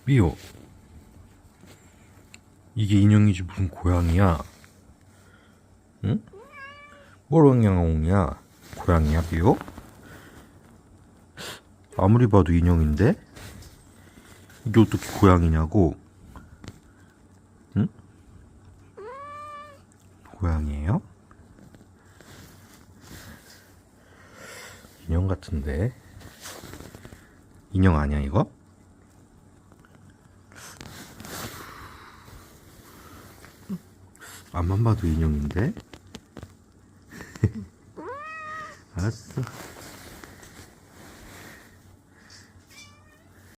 미호, 이게 인형이지 무슨 고양이야? 응? 뭐랑냥옹이야? 고양이야, 미호? 아무리 봐도 인형인데? 이게 어떻게 고양이냐고? 응? 고양이에요? 인형 같은데? 인형 아니야, 이거? 앞만 봐도 인형인데? 알았어.